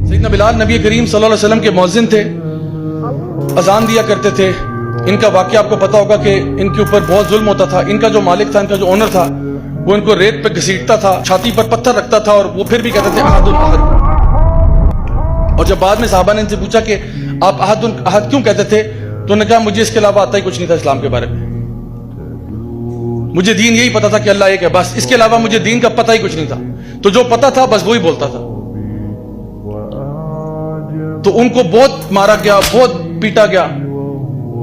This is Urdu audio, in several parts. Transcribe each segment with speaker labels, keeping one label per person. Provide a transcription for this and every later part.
Speaker 1: سیدنا بلال نبی کریم صلی اللہ علیہ وسلم کے مؤذن تھے، اذان دیا کرتے تھے۔ ان کا واقعہ آپ کو پتا ہوگا کہ ان کے اوپر بہت ظلم ہوتا تھا۔ ان کا جو مالک تھا، ان کا جو اونر تھا، وہ ان کو ریت پہ گھسیٹتا تھا، چھاتی پر پتھر رکھتا تھا، اور وہ پھر بھی کہتے تھے احد احد۔ اور جب بعد میں صحابہ نے ان سے پوچھا کہ آپ احد احد کیوں کہتے تھے، تو انہوں نے کہا مجھے اس کے علاوہ آتا ہی کچھ نہیں تھا اسلام کے بارے میں، مجھے دین یہی پتا تھا کہ اللہ ایک ہے، بس اس کے علاوہ مجھے دین کا پتہ ہی کچھ نہیں تھا، تو جو پتا تھا بس وہی بولتا تھا۔ تو ان کو بہت مارا گیا، بہت پیٹا گیا۔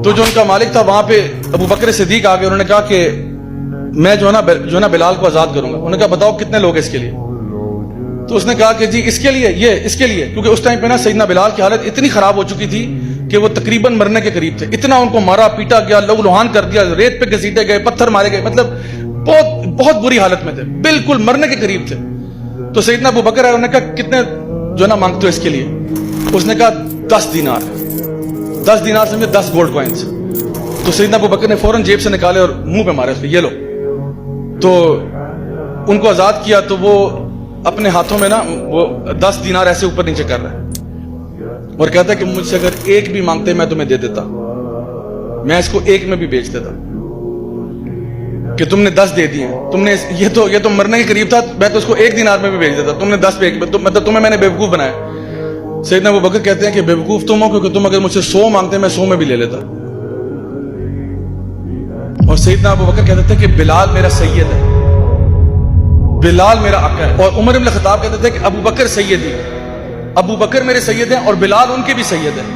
Speaker 1: تو جو ان کا مالک تھا وہاں پہ ابو بکر صدیق آ گئے، انہوں نے کہا کہ میں جو ہے نا بلال کو آزاد کروں گا۔ انہوں نے کہا بتاؤ کتنے لوگ اس کے لیے؟ تو اس نے کہا کہ جی اس کے لیے، اس کے لیے، کیونکہ اس ٹائم پہ نا سیدنا بلال کی حالت اتنی خراب ہو چکی تھی کہ وہ تقریباً مرنے کے قریب تھے۔ اتنا ان کو مارا پیٹا گیا، لہو لہان کر دیا، ریت پہ گھسیٹے گئے، پتھر مارے گئے، مطلب بہت بہت بری حالت میں تھے، بالکل مرنے کے قریب تھے۔ تو سیدنا ابو بکر آئے، انہوں نے کہا کتنے جو ہے نا مانگتے ہو اس کے لیے؟ اس نے کہا 10 دینار، 10 دینار سمجھے 10 گولڈ کوائنز۔ تو سیدنا ابو بکر نے فوراً جیب سے نکالے اور منہ پہ مارے اس پہ، یہ لو۔ تو ان کو آزاد کیا، تو وہ اپنے ہاتھوں میں نا وہ 10 دینار ایسے اوپر نیچے کر رہا ہے اور کہتا ہے کہ مجھ سے اگر ایک بھی مانگتے میں تمہیں دے دیتا، میں اس کو ایک میں بھی بیچ دیتا، کہ تم نے 10 دے دیے، تم نے یہ تو مرنے کے قریب تھا، میں تو اس کو 1 دینار میں بھی بیچ دیتا، تم نے 10 مطلب تمہیں میں نے بیوقوف بنایا۔ سیدنا ابو بکر کہتے ہیں کہ بیوقوف تم ہو، کیونکہ تم اگر مجھ سے 100 مانگتے میں 100 میں بھی لے لیتا۔ اور سیدنا ابو بکر کہتے تھے کہ بلال میرا سید ہے، بلال میرا آقا ہے۔ اور عمر بن الخطاب کہتے تھے کہ ابو بکر سیدی، ابو بکر میرے سید ہیں اور بلال ان کے بھی سید ہیں۔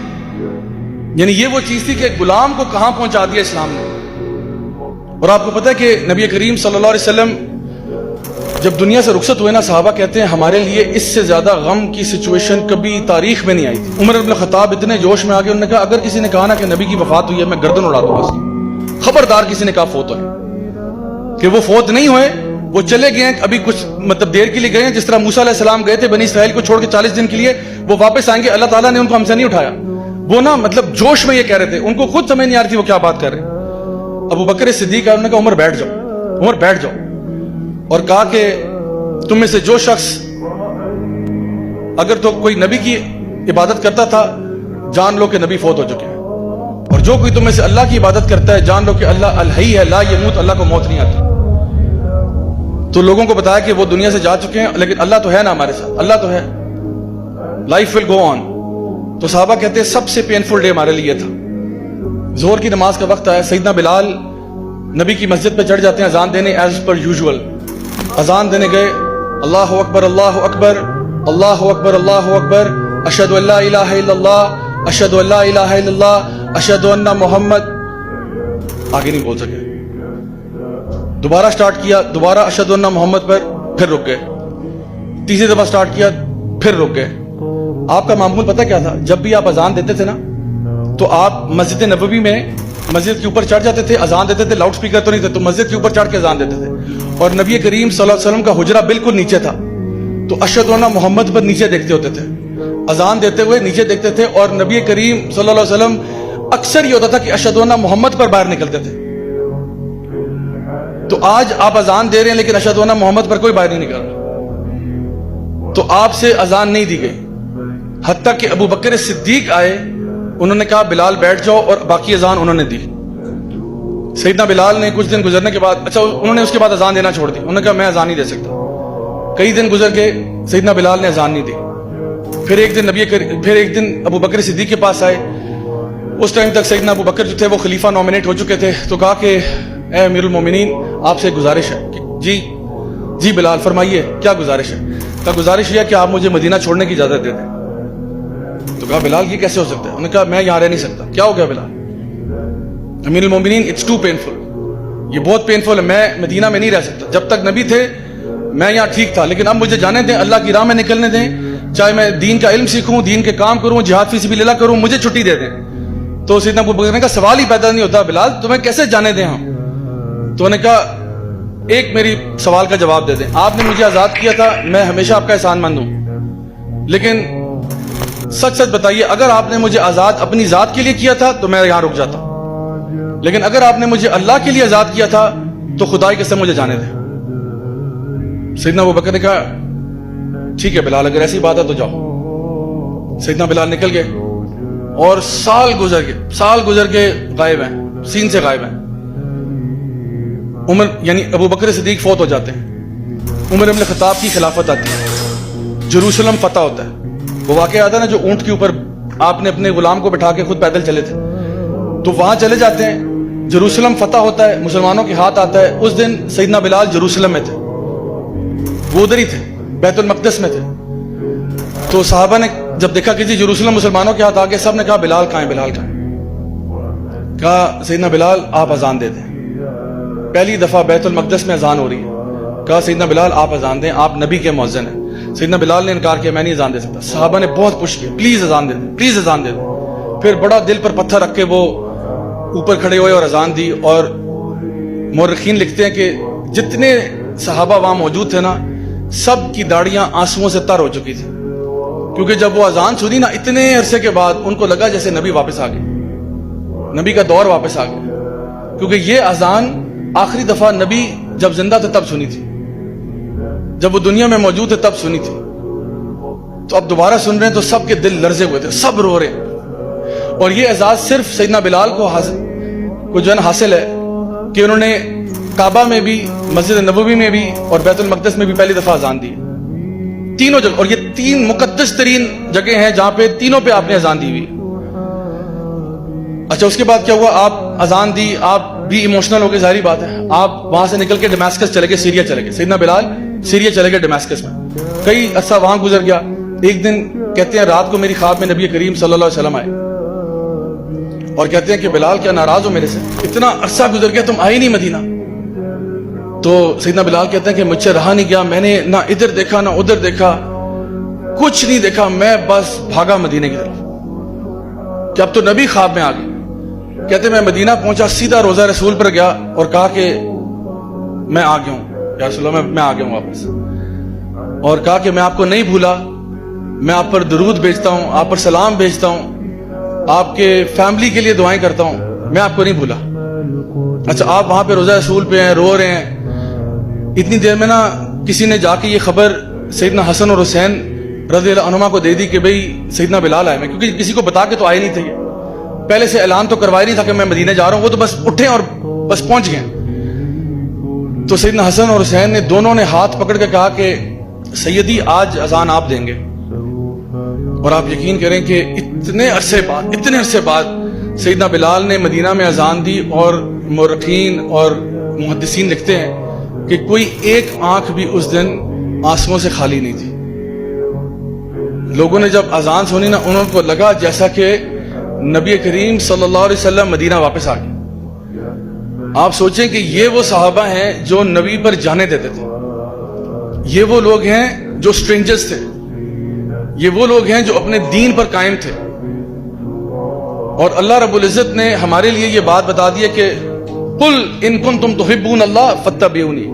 Speaker 1: یعنی یہ وہ چیز تھی کہ غلام کو کہاں پہنچا دیا اسلام نے۔ اور آپ کو پتہ ہے کہ نبی کریم صلی اللہ علیہ وسلم جب دنیا سے رخصت ہوئے نا، صحابہ کہتے ہیں ہمارے لیے اس سے زیادہ غم کی سچویشن کبھی تاریخ میں نہیں آئی تھی۔ عمر بن الخطاب اتنے جوش میں آ گئے، انہوں نے کہا اگر کسی نے کہا نا کہ نبی کی وفات ہوئی ہے، میں گردن اڑا دوں گا، خبردار کسی نے کہا فوت ہوئے، کہ وہ فوت نہیں ہوئے، وہ چلے گئے ہیں، ابھی کچھ مطلب دیر کے لیے گئے ہیں، جس طرح موسیٰ علیہ السلام گئے تھے بنی اسرائیل کو چھوڑ کے 40 دن کے لیے، وہ واپس آئیں گے، اللہ تعالیٰ نے ان کو ہم سے نہیں اٹھایا۔ وہ نا مطلب جوش میں یہ کہہ رہے تھے، ان کو خود سمجھ نہیں آ رہی تھی وہ کیا بات کر رہے ہیں۔ ابو بکر صدیق ہے، انہوں نے کہا عمر بیٹھ جاؤ، عمر بیٹھ جاؤ، اور کہا کہ تم میں سے جو شخص اگر تو کوئی نبی کی عبادت کرتا تھا، جان لو کہ نبی فوت ہو چکے ہیں، اور جو کوئی تم میں سے اللہ کی عبادت کرتا ہے، جان لو کہ اللہ الحی ہے، لا یموت، اللہ کو موت نہیں آتی۔ تو لوگوں کو بتایا کہ وہ دنیا سے جا چکے ہیں، لیکن اللہ تو ہے نا ہمارے ساتھ، اللہ تو ہے، لائف ول گو آن۔ تو صحابہ کہتے ہیں سب سے پینفل ڈے ہمارے لیے تھا۔ ظہر کی نماز کا وقت آیا، سیدنا بلال نبی کی مسجد پہ چڑھ جاتے ہیں اذان دینے، ایز پر یوزول اذان دینے گئے، اللہ اکبر اللہ اکبر اللہ اکبر اللہ اکبر، اشہد ان لا الہ الا اللہ اشہد ان لا الہ الا اللہ اشہد ان محمد، آگے نہیں بول سکے۔ دوبارہ سٹارٹ کیا، دوبارہ اشہد ان محمد پر، پھر رک گئے، تیسری دفعہ سٹارٹ کیا، پھر رک گئے۔ آپ کا معمول پتہ کیا تھا؟ جب بھی آپ اذان دیتے تھے نا، تو آپ مسجد نبوی میں مسجد کے اوپر چڑھ جاتے تھے، اذان دیتے تھے، لاؤڈ سپیکر تو نہیں تھے، تو مسجد کے اوپر چڑھ کے اذان دیتے تھے، اور نبی کریم صلی اللہ علیہ وسلم کا حجرہ بالکل نیچے تھا، تو اشہد ان محمد پر نیچے دیکھتے ہوتے تھے، اذان دیتے ہوئے نیچے دیکھتے تھے، اور نبی کریم صلی اللہ علیہ وسلم اکثر یہ ہوتا تھا کہ اشہد ان محمد پر باہر نکلتے تھے۔ تو آج آپ اذان دے رہے ہیں لیکن اشہد ان محمد پر کوئی باہر نہیں نکل رہا، تو آپ سے اذان نہیں دی گئی، حتیٰ کہ ابو بکر صدیق آئے، انہوں نے کہا بلال بیٹھ جاؤ، اور باقی اذان انہوں نے دی۔ سیدنا بلال نے کچھ دن گزرنے کے بعد، اچھا انہوں نے اس کے بعد اذان دینا چھوڑ دی، انہوں نے کہا میں اذان نہیں دے سکتا۔ کئی دن گزر گئے، سیدنا بلال نے اذان نہیں دی۔ پھر ایک دن ابو بکر صدیق کے پاس آئے، اس ٹائم تک سیدنا ابو بکر جو تھے وہ خلیفہ نومینیٹ ہو چکے تھے، تو کہا کہ اے امیر المومنین آپ سے گزارش ہے کہ جی بلال فرمائیے کیا گزارش ہے؟ کہا گزارش یہ ہے کہ آپ مجھے مدینہ چھوڑنے کی اجازت دے دیں۔ تو کہا بلال یہ کیسے ہو سکتا ہے؟ انہوں نے کہا میں یہاں رہ نہیں سکتا۔ کیا ہو گیا بلال؟ امیر المومنین اٹس ٹو پینفل، یہ بہت پینفل ہے، میں مدینہ میں نہیں رہ سکتا، جب تک نبی تھے میں یہاں ٹھیک تھا، لیکن اب مجھے جانے دیں، اللہ کی راہ میں نکلنے دیں، چاہے میں دین کا علم سیکھوں، دین کے کام کروں، جہاد فی سبیل اللہ کروں، مجھے چھٹی دے دیں۔ تو سیدنا ابو بکر نے کہا سوال ہی پیدا نہیں ہوتا بلال، تمہیں کیسے جانے دیں ہم؟ تو انہوں نے کہا ایک میری سوال کا جواب دے دیں، آپ نے مجھے آزاد کیا تھا، میں ہمیشہ آپ کا احسان مند ہوں، لیکن سچ سچ بتائیے اگر آپ نے مجھے آزاد اپنی ذات کے لیے کیا تھا تو میں یہاں رک جاتا، لیکن اگر آپ نے مجھے اللہ کے لیے آزاد کیا تھا تو خدا کی قسم مجھے جانے دیں۔ سیدنا ابو بکر نے کہا ٹھیک ہے بلال، اگر ایسی بات ہے تو جاؤ۔ سیدنا بلال نکل گئے اور سال گزر کے غائب ہیں، سین سے غائب ہیں. عمر یعنی ابو بکر صدیق فوت ہو جاتے ہیں، عمر ابن خطاب کی خلافت آتی ہے، جروسلم فتح ہوتا ہے. وہ واقعہ آتا ہے نا جو اونٹ کے اوپر آپ نے اپنے غلام کو بٹھا کے خود پیدل چلے تھے، تو وہاں چلے جاتے ہیں، جروسلم فتح ہوتا ہے، مسلمانوں کے ہاتھ آتا ہے. اس دن سیدنا بلال جروسلم میں تھے، وہ ادھر ہی تھے، بیت المقدس میں تھے. تو صحابہ نے جب دیکھا کہ جی جروسلم مسلمانوں کے ہاتھ آ گئے، سب نے کہا بلال کہاں ہے، بلال کہاں ہے؟ کہا سیدنا بلال آپ اذان دے دیں. پہلی دفعہ بیت المقدس میں اذان ہو رہی ہے. کہا سیدنا بلال آپ اذان دیں، آپ نبی کے مؤذن ہیں. سیدنا بلال نے انکار کیا، میں نہیں اذان دے سکتا. صحابہ نے بہت پش کیا، پلیز اذان دے دیں، پلیز اذان دے دیں. پھر بڑا دل پر پتھر رکھ کے وہ اوپر کھڑے ہوئے اور اذان دی. اور مورخین لکھتے ہیں کہ جتنے صحابہ وہاں موجود تھے نا، سب کی داڑیاں آنسوؤں سے تر ہو چکی تھی، کیونکہ جب وہ اذان سنی نا اتنے عرصے کے بعد ان کو لگا جیسے نبی واپس آ گئے، نبی کا دور واپس آ گیا. کیونکہ یہ اذان آخری دفعہ نبی جب زندہ تھے تب سنی تھی، جب وہ دنیا میں موجود تھے تب سنی تھی. تو اب دوبارہ سن رہے ہیں تو سب کے دل لرزے ہوئے تھے، سب رو رہے ہیں. اور یہ اعزاز صرف سیدنا بلال کو جو ہے نا حاصل ہے کہ انہوں نے کعبہ میں بھی، مسجد نبوی میں بھی اور بیت المقدس میں بھی پہلی دفعہ اذان دی، تینوں جگہ. اور یہ تین مقدس ترین جگہ ہیں جہاں پہ تینوں پہ آپ نے اذان دی ہوئی. اچھا اس کے بعد کیا ہوا، آپ اذان دی، آپ بھی ایموشنل ہو گئے، ظاہری بات ہے. آپ وہاں سے نکل کے ڈمیسکس چلے گئے، سیریا چلے گئے. سیدنا بلال سیریا چلے گئے ڈمیسکس میں. کئی عرصہ وہاں گزر گیا. ایک دن کہتے ہیں رات کو میری خواب میں نبی کریم صلی اللہ علیہ وسلم آئے اور کہتے ہیں کہ بلال کیا ناراض ہو میرے سے، اتنا عرصہ گزر گیا تم آئے نہیں مدینہ. تو سیدنا بلال کہتے ہیں کہ مجھ سے رہا نہیں گیا، میں نے نہ ادھر دیکھا نہ ادھر دیکھا، کچھ نہیں دیکھا، میں بس بھاگا مدینہ کی طرف کہ اب تو نبی خواب میں آ گئے. کہتے میں مدینہ پہنچا، سیدھا روضہ رسول پر گیا اور کہا کہ میں آ گیا ہوں یا رسول اللہ، میں آ گیا ہوں واپس. اور کہا کہ میں آپ کو نہیں بھولا، میں آپ پر درود بھیجتا ہوں، آپ پر سلام بھیجتا ہوں، آپ کے فیملی کے لیے دعائیں کرتا ہوں، میں آپ کو نہیں بھولا. اچھا آپ وہاں پہ روضہ رسول پہ ہیں، رو رہے ہیں. اتنی دیر میں نا کسی نے جا کے یہ خبر سیدنا حسن اور حسین رضی اللہ عنہما کو دے دی کہ بھئی سیدنا بلال آئے. میں کیونکہ کسی کو بتا کے تو آئے نہیں تھے، پہلے سے اعلان تو کروایا نہیں تھا کہ میں مدینہ جا رہا ہوں، وہ تو بس اٹھے اور بس پہنچ گئے. تو سیدنا حسن اور حسین نے دونوں نے ہاتھ پکڑ کے کہا کہ سیدی آج اذان آپ دیں گے. اور آپ یقین کریں کہ اتنے عرصے بعد سیدنا بلال نے مدینہ میں اذان دی. اور مورخین اور محدثین لکھتے ہیں کہ کوئی ایک آنکھ بھی اس دن آنسوؤں سے خالی نہیں تھی. لوگوں نے جب اذان سنی نا انہوں کو لگا جیسا کہ نبی کریم صلی اللہ علیہ وسلم مدینہ واپس آ گئے. آپ سوچیں کہ یہ وہ صحابہ ہیں جو نبی پر جانے دیتے تھے، یہ وہ لوگ ہیں جو سٹرینجرز تھے، یہ وہ لوگ ہیں جو اپنے دین پر قائم تھے. اور اللہ رب العزت نے ہمارے لیے یہ بات بتا دی ہے کہ قل ان کنتم تحبون اللہ فاتبعونی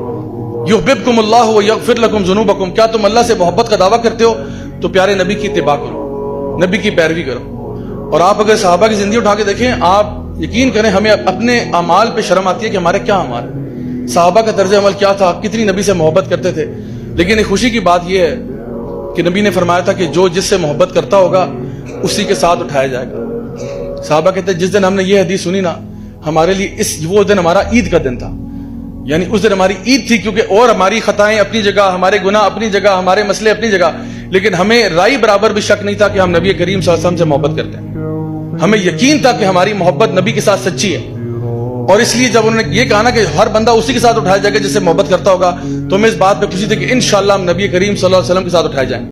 Speaker 1: یحببکم اللہ ویغفر لکم ذنوبکم. کیا تم اللہ سے محبت کا دعویٰ کرتے ہو تو پیارے نبی کی اتباع کرو، نبی کی پیروی کرو. اور آپ اگر صحابہ کی زندگی اٹھا کے دیکھیں، آپ یقین کریں ہمیں اپنے اعمال پہ شرم آتی ہے کہ ہمارے کیا اعمال ہیں، صحابہ کا طرز عمل کیا تھا، کتنی نبی سے محبت کرتے تھے. لیکن ایک خوشی کی بات یہ ہے کہ نبی نے فرمایا تھا کہ جو جس سے محبت کرتا ہوگا اسی کے ساتھ اٹھایا جائے گا. صحابہ کہتے ہیں جس دن ہم نے یہ حدیث سنی نا، ہمارے لیے وہ دن ہمارا عید کا دن تھا. یعنی اس دن ہماری عید تھی، کیونکہ اور ہماری خطائیں اپنی جگہ، ہمارے گناہ اپنی جگہ، ہمارے مسئلے اپنی جگہ، لیکن ہمیں رائی برابر بھی شک نہیں تھا کہ ہم نبی کریم صلی اللہ علیہ وسلم سے محبت کرتے ہیں. ہمیں یقین تھا کہ ہماری محبت نبی کے ساتھ سچی ہے. اور اس لیے جب انہوں نے یہ کہا نا کہ ہر بندہ اسی کے ساتھ اٹھایا جائے گا جس سے محبت کرتا ہوگا، تو ہمیں اس بات پہ خوشی تھی کہ انشاءاللہ ہم نبی کریم صلی اللہ علیہ وسلم کے ساتھ اٹھائے جائیں.